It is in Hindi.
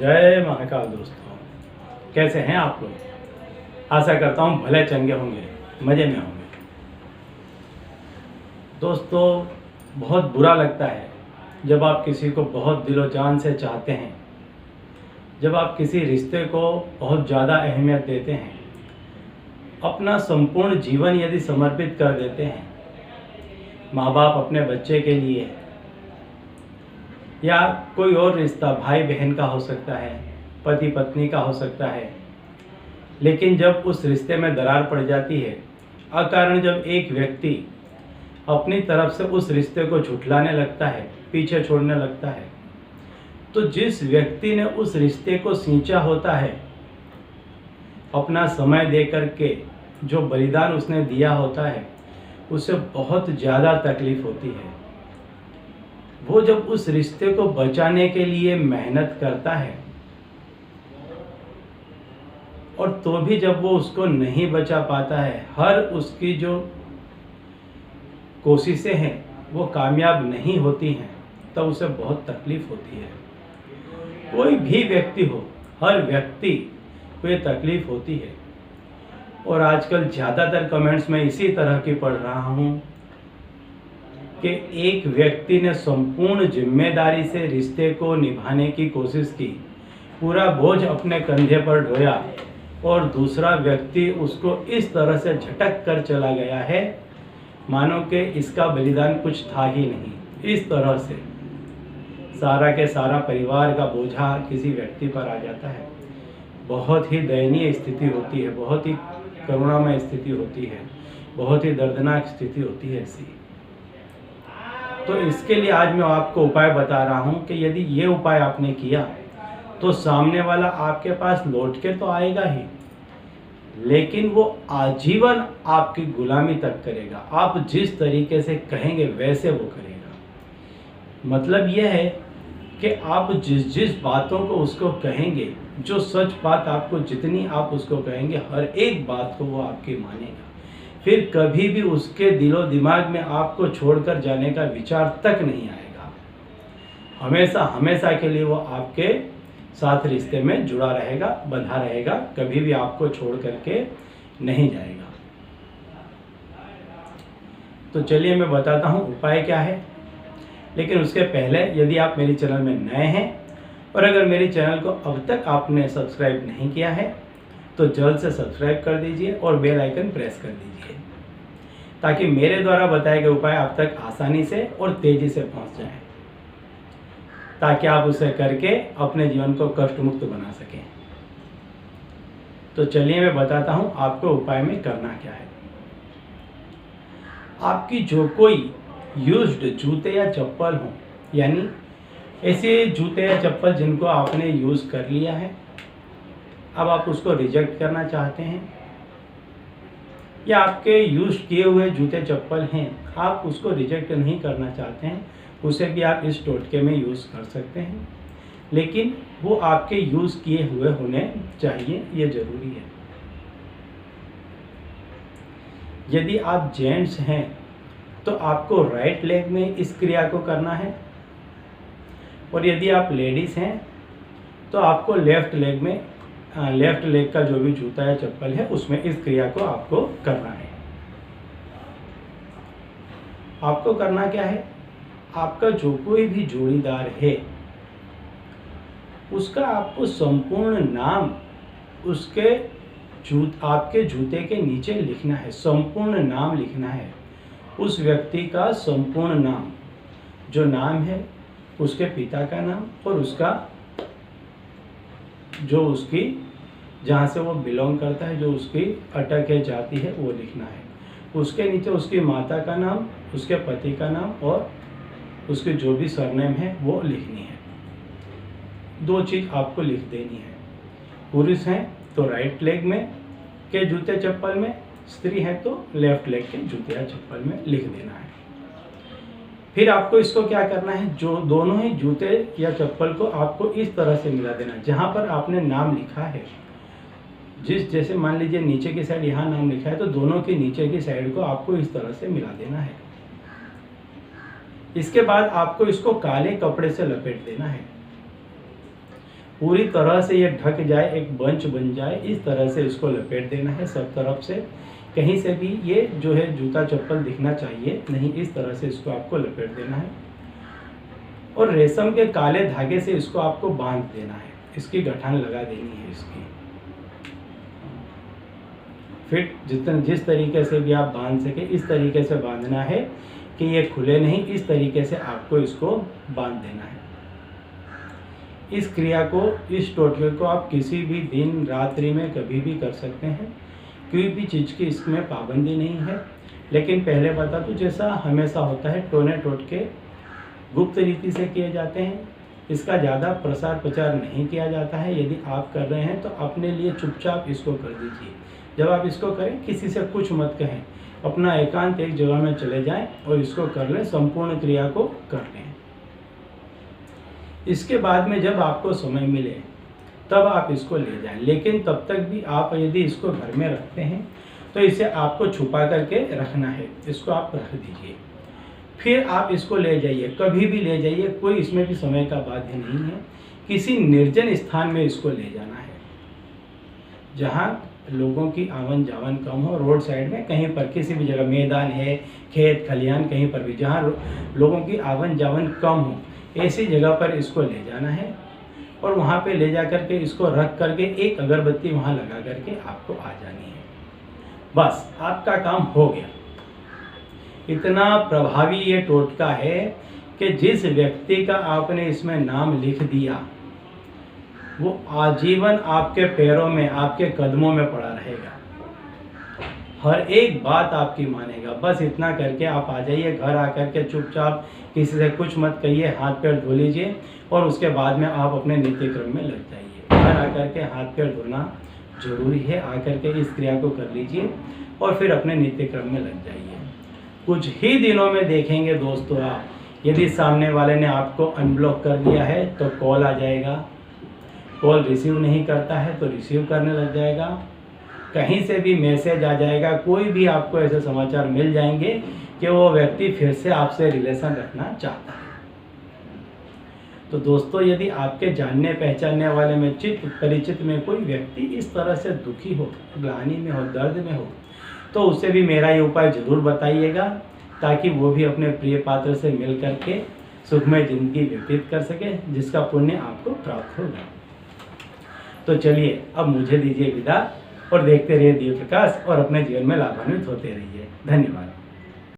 जय महाकाल दोस्तों, कैसे हैं आप लोग। आशा करता हूँ भले चंगे होंगे, मज़े में होंगे। दोस्तों, बहुत बुरा लगता है जब आप किसी को बहुत दिलो जान से चाहते हैं, जब आप किसी रिश्ते को बहुत ज़्यादा अहमियत देते हैं, अपना संपूर्ण जीवन यदि समर्पित कर देते हैं, माँ बाप अपने बच्चे के लिए, या कोई और रिश्ता भाई बहन का हो सकता है, पति पत्नी का हो सकता है, लेकिन जब उस रिश्ते में दरार पड़ जाती है, अकारण जब एक व्यक्ति अपनी तरफ से उस रिश्ते को झुठलाने लगता है, पीछे छोड़ने लगता है, तो जिस व्यक्ति ने उस रिश्ते को सींचा होता है, अपना समय दे कर के जो बलिदान उसने दिया होता है, उसे बहुत ज़्यादा तकलीफ़ होती है। वो जब उस रिश्ते को बचाने के लिए मेहनत करता है और तो भी जब वो उसको नहीं बचा पाता है, हर उसकी जो कोशिशें हैं वो कामयाब नहीं होती हैं, तब उसे बहुत तकलीफ़ होती है। कोई भी व्यक्ति हो, हर व्यक्ति को ये तकलीफ़ होती है। और आजकल ज़्यादातर कमेंट्स में इसी तरह की पढ़ रहा हूँ कि एक व्यक्ति ने संपूर्ण जिम्मेदारी से रिश्ते को निभाने की कोशिश की, पूरा बोझ अपने कंधे पर ढोया, और दूसरा व्यक्ति उसको इस तरह से झटक कर चला गया है मानो कि इसका बलिदान कुछ था ही नहीं। इस तरह से सारा के सारा परिवार का बोझा किसी व्यक्ति पर आ जाता है। बहुत ही दयनीय स्थिति होती है, बहुत ही करुणामय स्थिति होती है, बहुत ही दर्दनाक स्थिति होती है ऐसी। तो इसके लिए आज मैं आपको उपाय बता रहा हूँ कि यदि ये उपाय आपने किया तो सामने वाला आपके पास लौट के तो आएगा ही, लेकिन वो आजीवन आपकी गुलामी तक करेगा। आप जिस तरीके से कहेंगे वैसे वो करेगा। मतलब यह है कि आप जिस बातों को उसको कहेंगे, जो सच बात आपको जितनी आप उसको कहेंगे, हर एक बात को वो आपकी मानेगा। फिर कभी भी उसके दिलो दिमाग में आपको छोड़कर जाने का विचार तक नहीं आएगा। हमेशा हमेशा के लिए वो आपके साथ रिश्ते में जुड़ा रहेगा, बंधा रहेगा, कभी भी आपको छोड़ करके नहीं जाएगा। तो चलिए मैं बताता हूँ उपाय क्या है। लेकिन उसके पहले यदि आप मेरे चैनल में नए हैं और अगर मेरे चैनल को अब तक आपने सब्सक्राइब नहीं किया है तो जल्द से सब्सक्राइब कर दीजिए और बेल आइकन प्रेस कर दीजिए, ताकि मेरे द्वारा बताए गए उपाय आप तक आसानी से और तेज़ी से पहुंच जाएं, ताकि आप उसे करके अपने जीवन को कष्ट मुक्त बना सकें। तो चलिए मैं बताता हूं आपको उपाय में करना क्या है। आपकी जो कोई यूज्ड जूते या चप्पल हो, यानी ऐसे जूते या चप्पल जिनको आपने यूज़ कर लिया है, अब आप उसको रिजेक्ट करना चाहते हैं, या आपके यूज किए हुए जूते चप्पल हैं, आप उसको रिजेक्ट नहीं करना चाहते हैं, उसे भी आप इस टोटके में यूज़ कर सकते हैं, लेकिन वो आपके यूज़ किए हुए होने चाहिए, ये ज़रूरी है। यदि आप जेंट्स हैं तो आपको राइट लेग में इस क्रिया को करना है, और यदि आप लेडीज़ हैं तो आपको लेफ्ट लेग का जो भी जूता या चप्पल है उसमें इस क्रिया को आपको करना है। आपको करना क्या है, आपका जो कोई भी जोड़ीदार है उसका आपको संपूर्ण नाम आपके जूते के नीचे लिखना है। संपूर्ण नाम लिखना है, उस व्यक्ति का संपूर्ण नाम, जो नाम है उसके पिता का नाम और उसका जो उसकी जहाँ से वो बिलोंग करता है, जो उसकी अटक है, जाति है, वो लिखना है। उसके नीचे उसकी माता का नाम, उसके पति का नाम और उसके जो भी सरनेम है वो लिखनी है। दो चीज़ आपको लिख देनी है। पुरुष हैं तो राइट लेग में के जूते चप्पल में, स्त्री है तो लेफ्ट लेग के जूते या चप्पल में लिख देना है। फिर आपको इसको क्या करना है, जो दोनों ही जूते या चप्पल को आपको इस तरह से मिला देना है। जहाँ पर आपने नाम लिखा है, जैसे मान लीजिए नीचे की साइड यहाँ नाम लिखा है, तो दोनों की नीचे की साइड को आपको इस तरह से मिला देना है। इसके बाद आपको इसको काले कपड़े से लपेट देना है। पूरी तरह से ये ढक जाए, एक बंच बन जाए, इस तरह से इसको लपेट देना है सब तरफ से। कहीं से भी ये जो है जूता चप्पल दिखना चाहिए नहीं, इस तरह से इसको आपको लपेट देना है और रेशम के काले धागे से इसको आपको बांध देना है, इसकी गठान लगा देनी है इसकी। फिट जिस तरीके से भी आप बांध सके इस तरीके से बांधना है कि ये खुले नहीं, इस तरीके से आपको इसको बांध देना है। इस क्रिया को, इस टोटके को आप किसी भी दिन रात्रि में कभी भी कर सकते हैं, कोई भी चीज़ की इसमें पाबंदी नहीं है। लेकिन पहले बता दूं, जैसा हमेशा होता है टोने टोटके गुप्त रीति से किए जाते हैं, इसका ज़्यादा प्रसार प्रचार नहीं किया जाता है। यदि आप कर रहे हैं तो अपने लिए चुपचाप इसको कर दीजिए। जब आप इसको करें किसी से कुछ मत कहें, अपना एकांत एक जगह में चले जाएं और इसको कर लें, संपूर्ण क्रिया को कर लें। इसके बाद में जब आपको समय मिले तब आप इसको ले जाएं, लेकिन तब तक भी आप यदि इसको घर में रखते हैं तो इसे आपको छुपा करके रखना है, इसको आप रख दीजिए। फिर आप इसको ले जाइए, कभी भी ले जाइए, कोई इसमें भी समय का बाध्य नहीं है। किसी निर्जन स्थान में इसको ले जाना है जहाँ लोगों की आवन जावन कम हो, रोड साइड में कहीं पर, किसी भी जगह, मैदान है, खेत खलिहान, कहीं पर भी जहाँ लोगों की आवन जावन कम हो, ऐसी जगह पर इसको ले जाना है और वहाँ पे ले जा करके इसको रख करके एक अगरबत्ती वहाँ लगा करके आपको आ जानी है। बस आपका काम हो गया। इतना प्रभावी ये टोटका है कि जिस व्यक्ति का आपने इसमें नाम लिख दिया वो आजीवन आपके पैरों में, आपके कदमों में पड़ा रहेगा, हर एक बात आपकी मानेगा। बस इतना करके आप आ जाइए, घर आकर के चुपचाप किसी से कुछ मत कहिए, हाथ पैर धो लीजिए और उसके बाद में आप अपने नित्य क्रम में लग जाइए। घर आकर के हाथ पैर धोना जरूरी है, आकर के इस क्रिया को कर लीजिए और फिर अपने नित्य क्रम में लग जाइए। कुछ ही दिनों में देखेंगे दोस्तों आप, यदि सामने वाले ने आपको अनब्लॉक कर दिया है तो कॉल आ जाएगा, कॉल रिसीव नहीं करता है तो रिसीव करने लग जाएगा, कहीं से भी मैसेज आ जाएगा, कोई भी आपको ऐसे समाचार मिल जाएंगे कि वो व्यक्ति फिर से आपसे रिलेशन रखना चाहता है। तो दोस्तों, यदि आपके जानने पहचानने वाले में, चित परिचित में कोई व्यक्ति इस तरह से दुखी हो, ग्लानि में हो, दर्द में हो, तो उसे भी मेरा ये उपाय जरूर बताइएगा ताकि वो भी अपने प्रिय पात्र से मिल करके सुखमय जिंदगी व्यतीत कर सके, जिसका पुण्य आपको प्राप्त होगा। तो चलिए अब मुझे दीजिए विदा और देखते रहिए दिव्य प्रकाश और अपने जीवन में लाभान्वित होते रहिए। धन्यवाद।